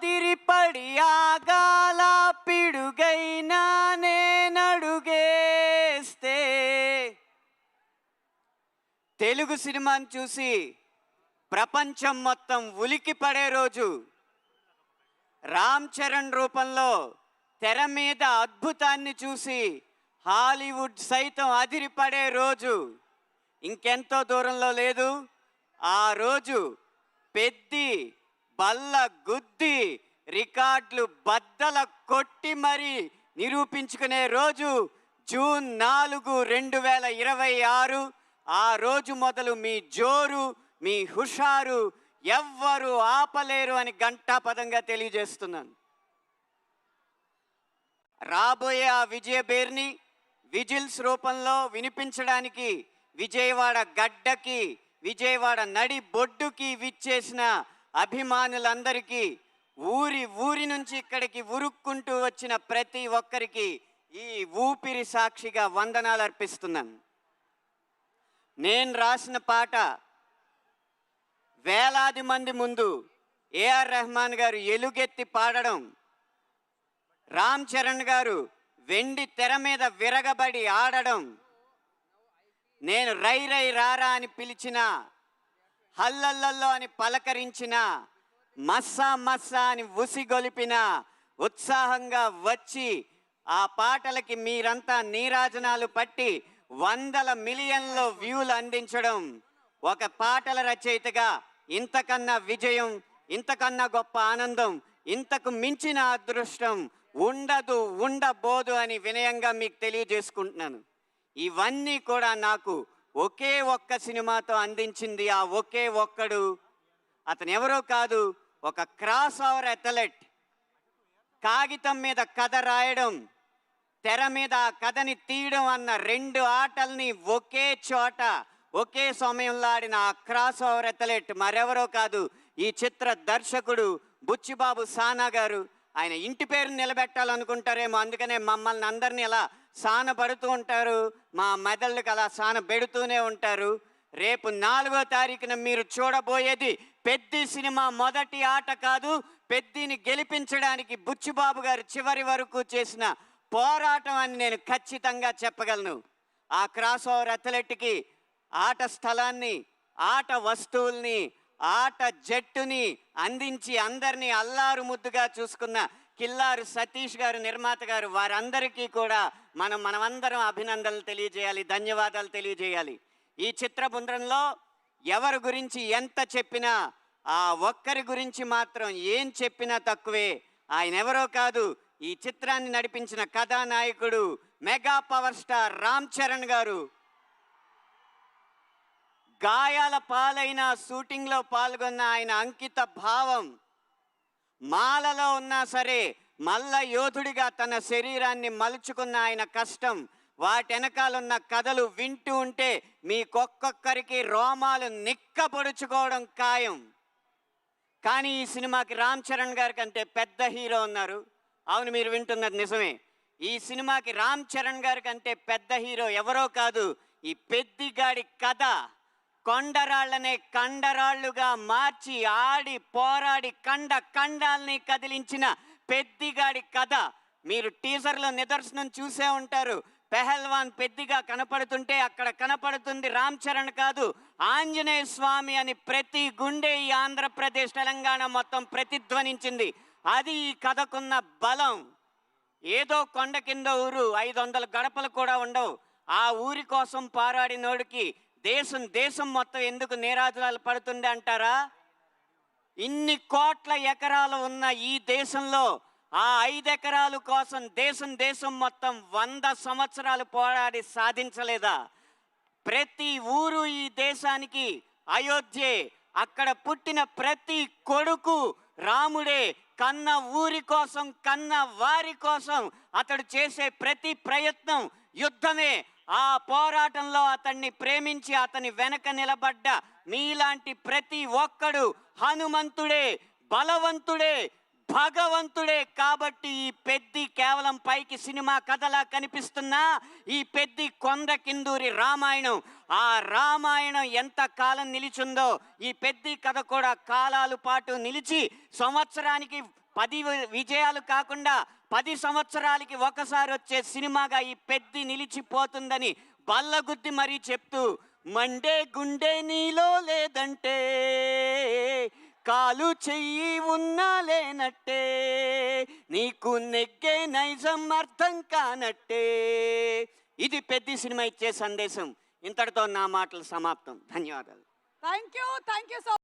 అదిరిపడి ఆగాల పిడుగైనా నేనడుగేస్తే తెలుగు సినిమాని చూసి ప్రపంచం మొత్తం ఉలికి పడే రోజు, రామ్ చరణ్ రూపంలో తెర మీద అద్భుతాన్ని చూసి హాలీవుడ్ సైతం అదిరిపడే రోజు ఇంకెంతో దూరంలో లేదు. ఆ రోజు పెద్ది బల్ల గుద్ది రికార్డులు బద్దల కొట్టి మరి నిరూపించుకునే రోజు జూన్ 4, 2026. ఆ రోజు మొదలు మీ జోరు, మీ హుషారు ఎవ్వరు ఆపలేరు అని ఘంటాపదంగా తెలియజేస్తున్నాను. రాబోయే ఆ విజయ బేర్ని విజిల్స్ రూపంలో వినిపించడానికి విజయవాడ గడ్డకి, విజయవాడ నడి బొడ్డుకి విచ్చేసిన అభిమానులందరికీ, ఊరి నుంచి ఇక్కడికి ఉరుక్కుంటూ వచ్చిన ప్రతి ఒక్కరికి ఈ ఊపిరి సాక్షిగా వందనాలు అర్పిస్తున్నాను. నేను రాసిన పాట వేలాది మంది ముందు ఏఆర్ రెహమాన్ గారు ఎలుగెత్తి పాడడం, రామ్ చరణ్ గారు వెండి తెర మీద విరగబడి ఆడడం, నేను రై రై రారా అని పిలిచిన, హల్లల్లల్లో అని పలకరించిన, మస్సా మస్సా అని ఉసిగొలిపిన, ఉత్సాహంగా వచ్చి ఆ పాటలకి మీరంతా నీరాజనాలు పట్టి వందల మిలియన్ల వ్యూలు అందించడం, ఒక పాటల రచయితగా ఇంతకన్నా విజయం, ఇంతకన్నా గొప్ప ఆనందం, ఇంతకు మించిన అదృష్టం ఉండబోదు అని వినయంగా మీకు తెలియజేసుకుంటున్నాను. ఇవన్నీ కూడా నాకు ఒకే ఒక్క సినిమాతో అందించింది ఆ ఒకే ఒక్కడు. అతను ఎవరో కాదు, ఒక క్రాస్ ఓవర్ అథ్లెట్. కాగితం మీద కథ రాయడం, తెర మీద ఆ కథని తీయడం అన్న 2 ఆటల్ని ఒకే చోట ఒకే సమయంలో ఆడిన ఆ క్రాస్ ఓవర్ అథ్లెట్ మరెవరో కాదు, ఈ చిత్ర దర్శకుడు బుచ్చిబాబు సానా గారు. ఆయన ఇంటి పేరుని నిలబెట్టాలనుకుంటారేమో, అందుకనే మమ్మల్ని అందరినీ అలా సానపడుతూ ఉంటారు, మా మెదళ్ళకి అలా సాన పెడుతూనే ఉంటారు. రేపు 4వ తారీఖున మీరు చూడబోయేది పెద్ది సినిమా మొదటి ఆట కాదు, పెద్దిని గెలిపించడానికి బుచ్చిబాబు గారు చివరి వరకు చేసిన పోరాటం అని నేను ఖచ్చితంగా చెప్పగలను. ఆ క్రాస్ ఓవర్ అథ్లెట్కి ఆట స్థలాన్ని, ఆట వస్తువుల్ని, ఆట జట్టుని అందించి అందరినీ అల్లారు ముద్దుగా చూసుకున్న కిల్లారు సతీష్ గారు, నిర్మాత గారు, వారందరికీ కూడా మనమందరం అభినందనలు తెలియజేయాలి, ధన్యవాదాలు తెలియజేయాలి. ఈ చిత్ర బృందంలో ఎవరి గురించి ఎంత చెప్పినా, ఆ ఒక్కరి గురించి మాత్రం ఏం చెప్పినా తక్కువే. ఆయన ఎవరో కాదు, ఈ చిత్రాన్ని నడిపించిన కథానాయకుడు mega power star Ram Charan గారు. గాయాల పాలైన షూటింగ్లో పాల్గొన్న ఆయన అంకిత భావం, మాలలో ఉన్నా సరే మల్ల యోధుడిగా తన శరీరాన్ని మలుచుకున్న ఆయన కష్టం, వాటెనకాలన్న కథలు వింటూ ఉంటే మీకొక్కొక్కరికి రోమాలు నిక్కపొడుచుకోవడం ఖాయం. కానీ ఈ సినిమాకి రామ్ చరణ్ గారి కంటే పెద్ద హీరో ఉన్నారు. అవును, మీరు వింటున్నది నిజమే. ఈ సినిమాకి రామ్ చరణ్ గారి కంటే పెద్ద హీరో ఎవరో కాదు, ఈ పెద్దిగాడి కథ కొండరాళ్లనే కండరాళ్లుగా మార్చి ఆడి పోరాడి కండాల్ని కదిలించిన పెద్దిగాడి కథ. మీరు టీజర్లో నిదర్శనం చూసే ఉంటారు. పెహల్వాన్ పెద్దిగా కనపడుతుంటే అక్కడ కనపడుతుంది రామ్ చరణ్ కాదు, ఆంజనేయ స్వామి అని ప్రతి గుండె ఈ ఆంధ్రప్రదేశ్, తెలంగాణ మొత్తం ప్రతిధ్వనించింది. అది ఈ కథకున్న బలం. ఏదో కొండ కింద ఊరు, 500 గడపలు కూడా ఉండవు. ఆ ఊరి కోసం పోరాడినోడికి దేశం మొత్తం ఎందుకు నీరాజనాలు పడుతుంది అంటారా? ఇన్ని కోట్ల ఎకరాలు ఉన్న ఈ దేశంలో ఆ 5 ఎకరాల కోసం దేశం మొత్తం 100 సంవత్సరాలు పోరాడి సాధించలేదా? ప్రతి ఊరు ఈ దేశానికి అయోధ్యే. అక్కడ పుట్టిన ప్రతి కొడుకు రాముడే. కన్న ఊరి కోసం, కన్న వారి కోసం అతడు చేసే ప్రతి ప్రయత్నం యుద్ధమే. ఆ పోరాటంలో అతన్ని ప్రేమించి అతని వెనక నిలబడ్డ మీలాంటి ప్రతి ఒక్కడు హనుమంతుడే, బలవంతుడే, భగవంతుడే. కాబట్టి ఈ పెద్ది కేవలం పైకి సినిమా కథలా కనిపిస్తున్నా ఈ పెద్ది కొండ కిందూరి రామాయణం. ఆ రామాయణం ఎంత కాలం నిలిచిందో ఈ పెద్ది కథ కూడా కాలాల పాటు నిలిచి సంవత్సరానికి 10 విజయాలు కాకుండా 10 సంవత్సరాలకి ఒకసారి వచ్చే సినిమాగా ఈ పెద్ది నిలిచిపోతుందని బల్లగుద్ది మరీ చెప్తూ, మండే గుండె నీలో లేదంటే కాలు చెయ్యి ఉన్నా లేనట్టే, నీకు నెగ్గే నైజం అర్థం కానట్టే. ఇది పెద్ది సినిమా ఇచ్చే సందేశం. ఇంతటితో నా మాటలు సమాప్తం. ధన్యవాదాలు. Thank you so